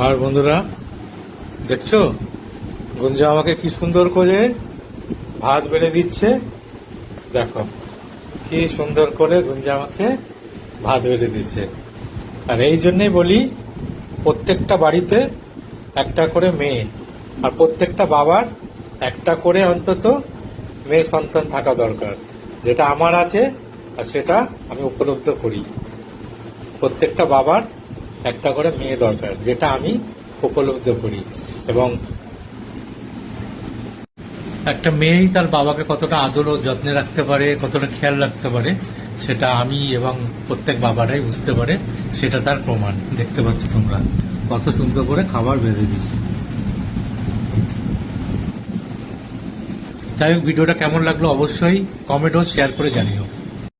আর বন্ধুরা দেখছো, গুঞ্জা আমাকে কি সুন্দর করে ভাত বেড়ে দিচ্ছে। দেখো কি সুন্দর করে গুঞ্জা আমাকে ভাত বেড়ে দিচ্ছে। আর এই জন্যই বলি, প্রত্যেকটা বাড়িতে একটা করে মেয়ে, আর প্রত্যেকটা বাবার একটা করে অন্তত মেয়ে সন্তান থাকা দরকার। যেটা আমার আছে, আর সেটা আমি উপলব্ধ করি। প্রত্যেকটা বাবার একটা করে মেয়ে দরকার, যেটা আমি উপলব্ধ করি। এবং একটা মেয়েই তার বাবাকে কতটা আদর ও যত্নে রাখতে পারে, কতটা খেয়াল রাখতে পারে, সেটা আমি এবং প্রত্যেক বাবারাই বুঝতে পারে। সেটা তার প্রমাণ। দেখতে পাচ্ছ তোমরা কত সুন্দর করে খাবার বেঁধে দিচ্ছে। যাই হোক, ভিডিওটা কেমন লাগলো অবশ্যই কমেন্ট ও শেয়ার করে জানিও।